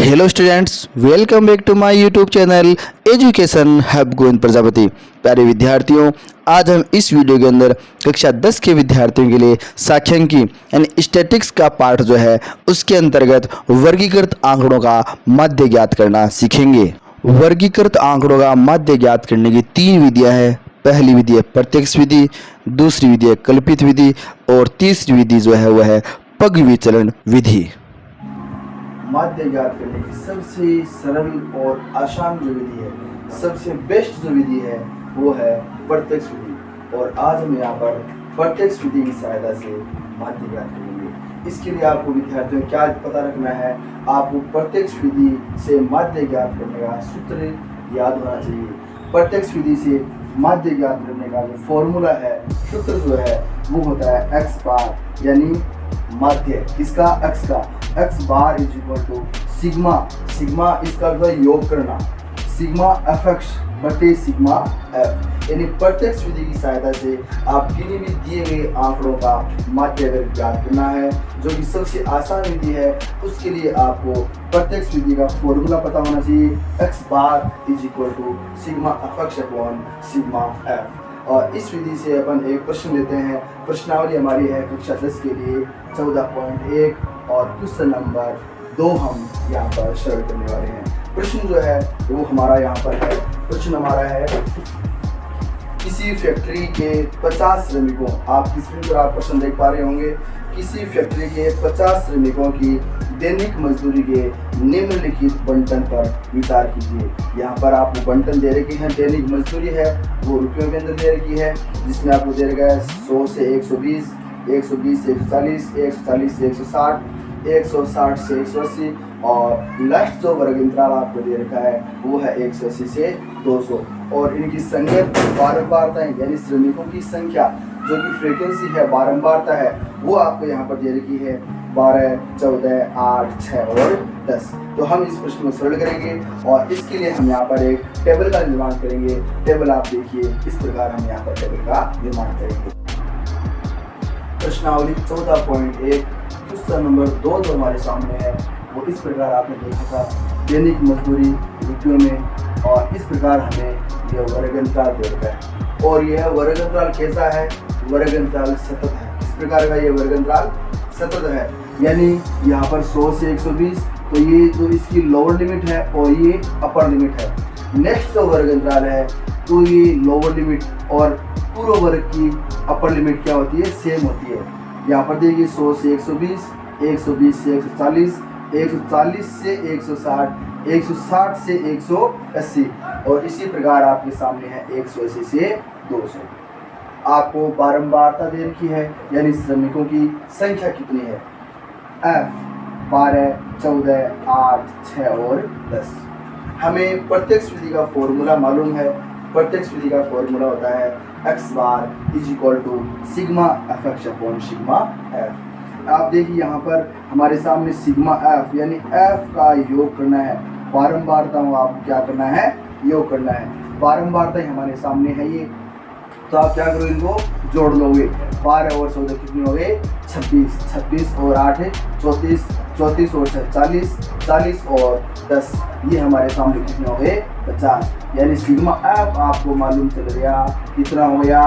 Hello students, welcome back to my YouTube channel education hub Govind Prajapati. प्यारे विद्यार्थियों, आज हम इस वीडियो के अंदर कक्षा 10 के विद्यार्थियों के लिए सांख्यिकी यानी स्टैटिक्स का पार्ट जो है उसके अंतर्गत वर्गीकृत आंकड़ों का माध्य ज्ञात करना सीखेंगे। वर्गीकृत आंकड़ों का माध्य ज्ञात करने की 3 विधियां हैं। पहली विधि है प्रत्यक्ष विधि, दूसरी विधि है कल्पित विधि और तीसरी विधि जो है वह है पग विचलन विधि। माध्य ज्ञात करने की सबसे सरल और आसान जो विधि है, सबसे बेस्ट जो विधि है वो है प्रत्यक्ष विधि। और आज हम यहाँ पर प्रत्यक्ष विधि की सहायता से माध्य ज्ञात करेंगे। इसके लिए आपको विद्यार्थियों क्या पता रखना है, आपको प्रत्यक्ष विधि से माध्य ज्ञात करने का सूत्र याद होना चाहिए। प्रत्यक्ष विधि से माध्य ज्ञात करने का जो फॉर्मूला है, सूत्र जो है वो होता है एक्स बार, यानी माध्य किसका, एक्स का। X bar is equal to sigma, sigma इसका जो है योग करना, सिग्मा एफ एक्स बटे सिग्मा एफ। यानी प्रत्यक्ष विधि की सहायता से आप किन्हीं भी दिए गए आंकड़ों का माध्य अगर ज्ञात करना है, जो कि सबसे आसान विधि है, उसके लिए आपको प्रत्यक्ष विधि का फॉर्मूला पता होना चाहिए। X bar is equal to sigma f x upon sigma f. और इस विधि से अपन एक प्रश्न लेते हैं। प्रश्नावली हमारी है कक्षा 10 के लिए 14.1 और क्वेश्चन नंबर 2 हम यहाँ पर सरल करने वाले हैं। प्रश्न जो है वो हमारा यहाँ पर है, प्रश्न हमारा है किसी फैक्ट्री के 50 श्रमिकों, आप स्क्रीन पर आप प्रश्न देख पा रहे होंगे, किसी फैक्ट्री के 50 श्रमिकों की दैनिक मजदूरी के निम्नलिखित बंटन पर विचार कीजिए। यहाँ पर आपको बंटन दे रखी है, दैनिक मजदूरी है वो रुपयों के अंदर दे रखी है, जिसमें आपको दे रखा है 100 से 120, 120 से 140, 140 से 160, 160 से 180 और लास्ट जो वर्ग अंतराल आपको दे रखा है वो है 180 से 200। और इनकी संख्या बारंबारता है, यानी श्रमिकों की संख्या जो कि फ्रीक्वेंसी है, बारंबारता है, वो आपको यहाँ पर दे रखी है 12, 14, 8, 6 और 10। तो हम इस प्रश्न को सरल करेंगे और इसके लिए हम यहाँ पर एक टेबल का निर्माण करेंगे। टेबल आप देखिए, इस प्रकार हम यहाँ पर टेबल का निर्माण करेंगे। प्रश्नावली 14.1 क्वेश्चन नंबर 2 जो हमारे सामने है वो इस प्रकार आपने देखा था, दैनिक मजदूरी रुपयों में, और इस प्रकार हमें यह वर्ग अंतराल दे रखा है। और यह वर्ग अंतराल कैसा है, वर्ग अंतराल सतत है। इस प्रकार का ये वर्ग अंतराल सतत है, यानी यहाँ पर 100 से 120, तो ये जो इसकी लोअर लिमिट है और ये अपर लिमिट है। नेक्स्ट जो वर्ग अंतराल है तो ये लोअर लिमिट और पूर्व वर्ग की अपर लिमिट क्या होती है, सेम होती है। यहाँ पर देखिए 100 से 120, 120 से 140, 140 से 160, 160 से 180 और इसी प्रकार आपके सामने है 180 से 200। आपको बारंबारता दे रखी है, यानी श्रमिकों की संख्या कितनी है, F 12, 14, 8, 6 और 10। हमें प्रत्यक्ष विधि का फॉर्मूला मालूम है। प्रत्यक्ष विधि का फॉर्मूला होता है x bar is equal to sigma f x upon sigma f. आप देखिए यहाँ पर हमारे सामने सिग्मा एफ यानी एफ का योग करना है, बारंबारता आपको क्या करना है, योग करना है। बारंबारता ही हमारे सामने है ये, तो आप क्या करो, इनको जोड़ लोगे। 12 और 14 कितने हो गए, 26, 26 और 8 34, 34 और 6 40, 40 और 10 ये हमारे सामने कितने हो गए, 50। यानी सिग्मा एफ आपको मालूम चल गया, कितना हो गया,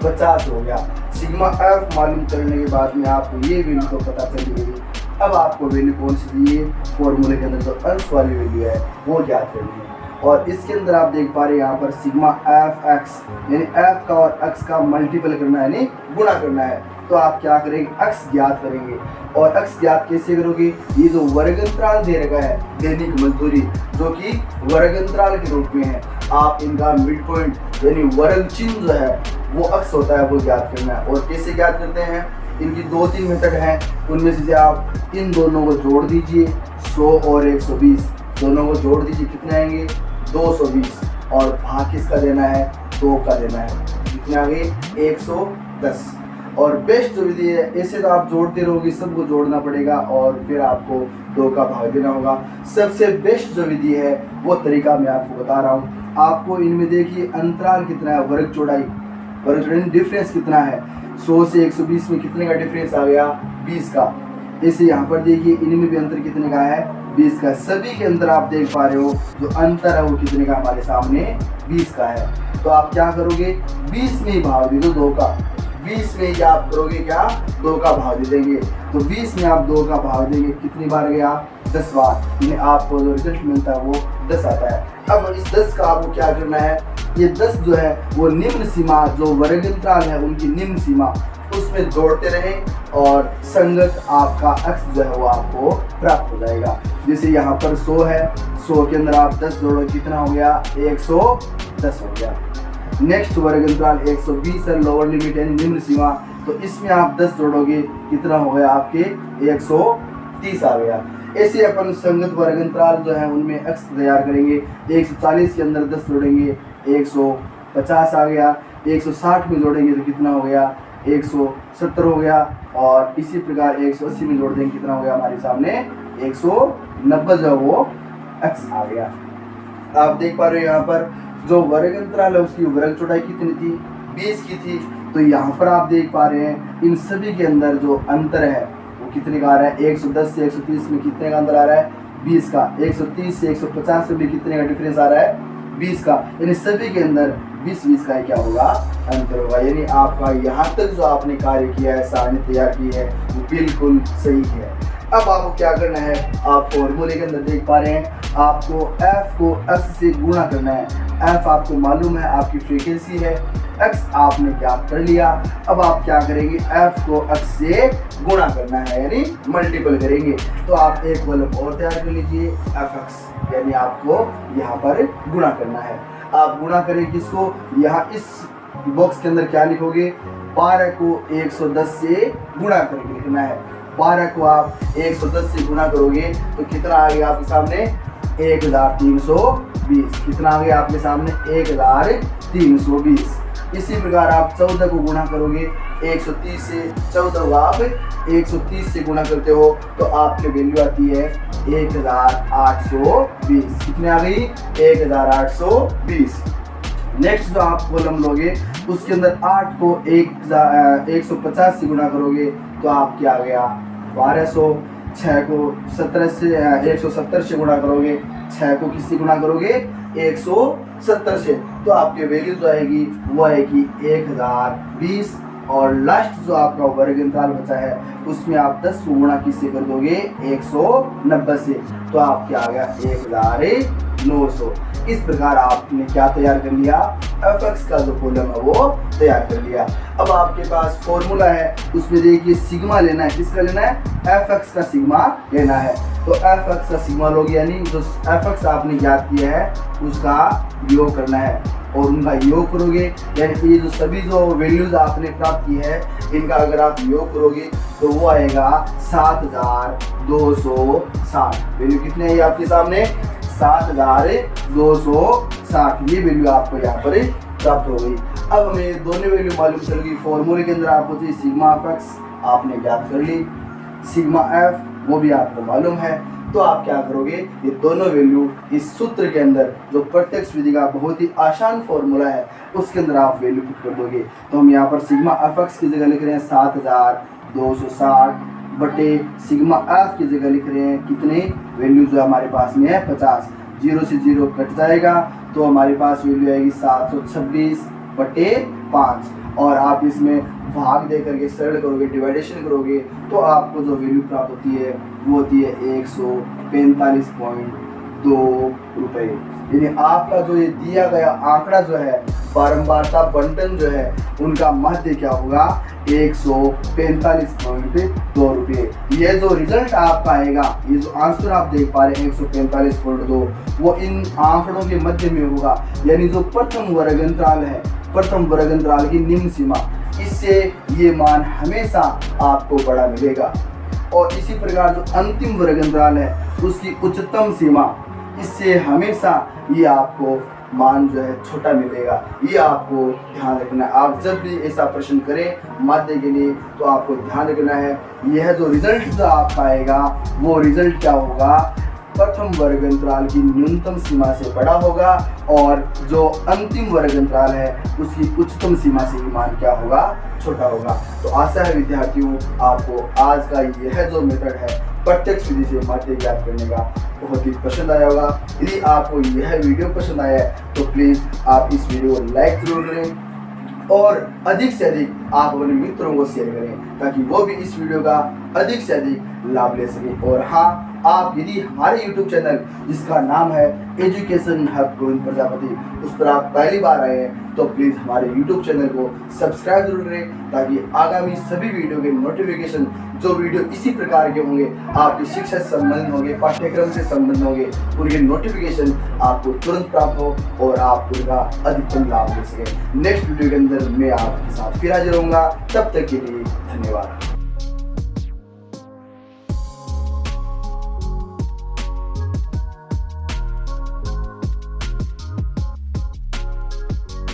50 हो गया। सिग्मा एफ मालूम करने के बाद में आपको ये वैल्यू तो पता चल गई। अब आपको वैल्यू कौन सी चाहिए, फॉर्मूले के अंदर जो अंश वाली वैल्यू है वो ज्ञात करनी है। और इसके अंदर आप देख पा रहे हैं यहाँ पर सिग्मा एफ एक्स, यानी एफ का और एक्स का मल्टीपल करना है, यानी गुणा करना है। तो आप क्या करेंगे, एक्स ज्ञात करेंगे। और एक्स ज्ञात कैसे करोगे, ये जो वर्ग अंतराल दे रखा है दैनिक मजदूरी, जो कि वर्ग अंतराल के रूप में है, आप इनका मिड पॉइंट यानी वर्ग चिन्ह जो है वो एक्स होता है वो ज्ञात करना है। और कैसे ज्ञात करते हैं, इनकी 2-3 मेथड हैं, उनमें से आप इन दोनों को जोड़ दीजिए, 100 और 120 दोनों को जोड़ दीजिए, कितने आएंगे, 220। और भाग किसका देना है, 2 का देना है, कितने आ गए, 110। और बेस्ट जो विधि है, ऐसे तो आप जोड़ते रहोगे, सबको जोड़ना पड़ेगा और फिर आपको 2 का भाग देना होगा। सबसे बेस्ट जो विधि है वो तरीका मैं आपको बता रहा हूँ। आपको इनमें देखिए अंतराल कितना है, वर्ग चौड़ाई डिफरेंस कितना है, 100 से 120 में कितने का डिफरेंस आ गया, 20 का। इसे यहाँ पर देखिए इनमें भी अंतर कितने का है, 20 का। सभी के अंदर आप देख पा रहे हो जो अंतर है वो कितने का हमारे सामने 20 का है। तो आप क्या करोगे, 20 में ही भाग दे दो 2 का, 20 में ही आप करोगे क्या, 2 का भाग दे देंगे। तो 20 में आप 2 का भाग देंगे, कितनी बार गया, 10 बार, यानी आपको जो रिजल्ट मिलता है वो 10 आता है। अब इस 10 का आपको क्या करना है, ये 10 जो है वो निम्न सीमा, जो वर्ग अंतराल है उनकी निम्न सीमा, उसमें जोड़ते रहें और संगत आपका x जो है वो आपको प्राप्त हो जाएगा। जैसे यहाँ पर 100 है, 100 के अंदर आप 10 जोड़ो, कितना हो गया, 110 हो गया। नेक्स्ट वर्ग अंतराल 120 है, लोअर लिमिट यानी निम्न सीमा, तो इसमें आप 10 जोड़ोगे, कितना हो गया आपके 130 आ गया। ऐसे अपन संगत वर्ग अंतराल जो है उनमें x तैयार करेंगे। 140 के अंदर 10 जोड़ेंगे, 150 आ गया। 160 में जोड़ेंगे तो कितना हो गया, 170 हो गया। और इसी प्रकार 180 में जोड़ देंगे, कितना हो गया हमारे सामने 190 जो वो x आ गया। आप देख पा रहे हो यहाँ पर जो वर्ग अंतराल है उसकी वर्ग चौड़ाई कितनी थी, 20 की थी। तो यहाँ पर आप देख पा रहे हैं इन सभी के अंदर जो अंतर है वो कितने का आ रहा है, 110 से 130 में कितने का अंतर आ रहा है, 20 का। 130 से 150 में भी कितने का डिफरेंस आ रहा है, 20 का। यानी सभी के अंदर 20-20 का क्या होगा, अंतर होगा। यानी आपका यहाँ तक जो आपने कार्य किया है, सारणी तैयार की है, वो बिल्कुल सही है। अब आपको क्या करना है, आप फॉर्मूले के अंदर देख पा रहे हैं, आपको f को x से गुणा करना है। f आपको मालूम है आपकी फ्रीक्वेंसी है, x आपने क्या कर लिया। अब आप क्या करेंगे, f को x से गुणा करना है, यानी मल्टीपल करेंगे। तो आप एक वॉल्यूम और तैयार कर लीजिए, fx, यानी आपको यहाँ पर गुणा करना है। आप गुणा करें किसको, यहाँ इस बॉक्स के अंदर क्या लिखोगे, 12 को 110 से गुणा करके लिखना है। 12 को आप 110 से गुणा करोगे तो कितना आ गया आपके सामने, 1320। कितना आ गया आपके सामने, 1320। इसी प्रकार आप 14 को गुणा करोगे, 130 से 14 को आप 130 से गुणा करते हो तो आपकी वैल्यू आती है 1820। कितने आ गई, 1820। नेक्स्ट जो आप कॉलम लोगे उसके अंदर 8 को 150 से गुणा करोगे तो आप क्या आ गया, 1200। 6 को 17 से 170 से गुणा करोगे, 6 को किससे गुणा करोगे, 170 से, तो आपकी वैल्यू जो आएगी वो आएगी 1020। और लास्ट जो आपका वर्ग अंतराल बचा है उसमें आप 10 को गुणा किससे कर दोगे, 190 से, तो आप क्या आ गया, 1900। इस प्रकार आपने क्या तैयार कर लिया, fx का जो कॉलम है वो तैयार कर लिया। अब आपके पास फॉर्मूला है, उसमें देखिए सिग्मा लेना है, किसका लेना है, fx का सिग्मा लेना है। तो fx का सिग्मा लोगे, यानी जो fx आपने ज्ञात किया है उसका योग करना है, और उनका योग करोगे, यानी ये जो सभी जो वैल्यूज आपने प्राप्त की है इनका अगर आप योग करोगे तो वो आएगा 7260। वैल्यू कितने है आपके सामने, 7260। ये वैल्यू आपको यहाँ पर प्राप्त हो गई। अब हमें दोनों वैल्यू मालूम चल गई। फॉर्मूले के अंदर आपको चाहिए सिग्मा fx, आपने ज्ञात कर ली, सिग्मा f वो भी आपको मालूम है। तो आप क्या करोगे, ये दोनों वैल्यू इस सूत्र के अंदर जो प्रत्यक्ष विधि का बहुत ही आसान फॉर्मूला है उसके अंदर आप वैल्यू पुट कर दोगे। तो हम यहाँ पर सिग्मा fx की जगह लिख रहे हैं 7260 बटे सिग्मा f की जगह लिख रहे हैं कितने, वैल्यू जो हमारे पास में है 50। 0 से 0 कट जाएगा तो हमारे पास वैल्यू आएगी 726 बटे 5। और आप इसमें भाग दे करके सरल करोगे, डिवाइडेशन करोगे तो आपको जो वैल्यू प्राप्त होती है वो होती है 145.2 रुपये। यानी आपका जो ये दिया गया आंकड़ा जो है, बारंबारता बंटन जो है, उनका माध्य क्या होगा, 145.2 रुपये। ये जो रिजल्ट आपका आएगा, ये जो आंसर आप देख पा रहे हैं 145.2, वो इन आंकड़ों के मध्य में होगा। यानी जो प्रथम वर्ग अंतराल है, प्रथम वर्ग अंतराल की निम्न सीमा, इससे ये मान हमेशा आपको बड़ा मिलेगा। और इसी प्रकार जो अंतिम वर्ग अंतराल है उसकी उच्चतम सीमा, इससे हमेशा ये आपको मान जो है छोटा मिलेगा। ये आपको ध्यान रखना है। आप जब भी ऐसा प्रश्न करें माध्य के लिए तो आपको ध्यान रखना है, यह जो रिजल्ट जो आपका आएगा वो रिजल्ट क्या होगा, प्रथम वर्ग अंतराल की न्यूनतम सीमा से बड़ा होगा, और जो अंतिम वर्ग अंतराल है उसकी उच्चतम सीमा से ही मान क्या होगा, छोटा होगा। तो आशा है विद्यार्थियों आपको आज का यह जो मेथड है प्रत्यक्ष विधि से माध्य ज्ञात करने का बहुत ही पसंद आया होगा। यदि आपको यह वीडियो पसंद आया है तो प्लीज़ आप इस वीडियो को लाइक जरूर करें और अधिक से अधिक आप अपने मित्रों को शेयर करें ताकि वो भी इस वीडियो का अधिक से अधिक लाभ ले सकें। और हाँ, आप यदि हमारे YouTube चैनल जिसका नाम है एजुकेशन हब गोविंद प्रजापति उस पर आप पहली बार आए हैं तो प्लीज़ हमारे YouTube चैनल को सब्सक्राइब जरूर करें ताकि आगामी सभी वीडियो के नोटिफिकेशन जो वीडियो इसी प्रकार के होंगे, आपकी शिक्षा से संबंधित होंगे, पाठ्यक्रम से संबंधित होंगे, उनके नोटिफिकेशन आपको तुरंत प्राप्त हो और आप उनका अधिकतम लाभ ले सकें। नेक्स्ट वीडियो के अंदर मैं आपके साथ फिर हाजिर होऊंगा। तब तक के लिए धन्यवाद।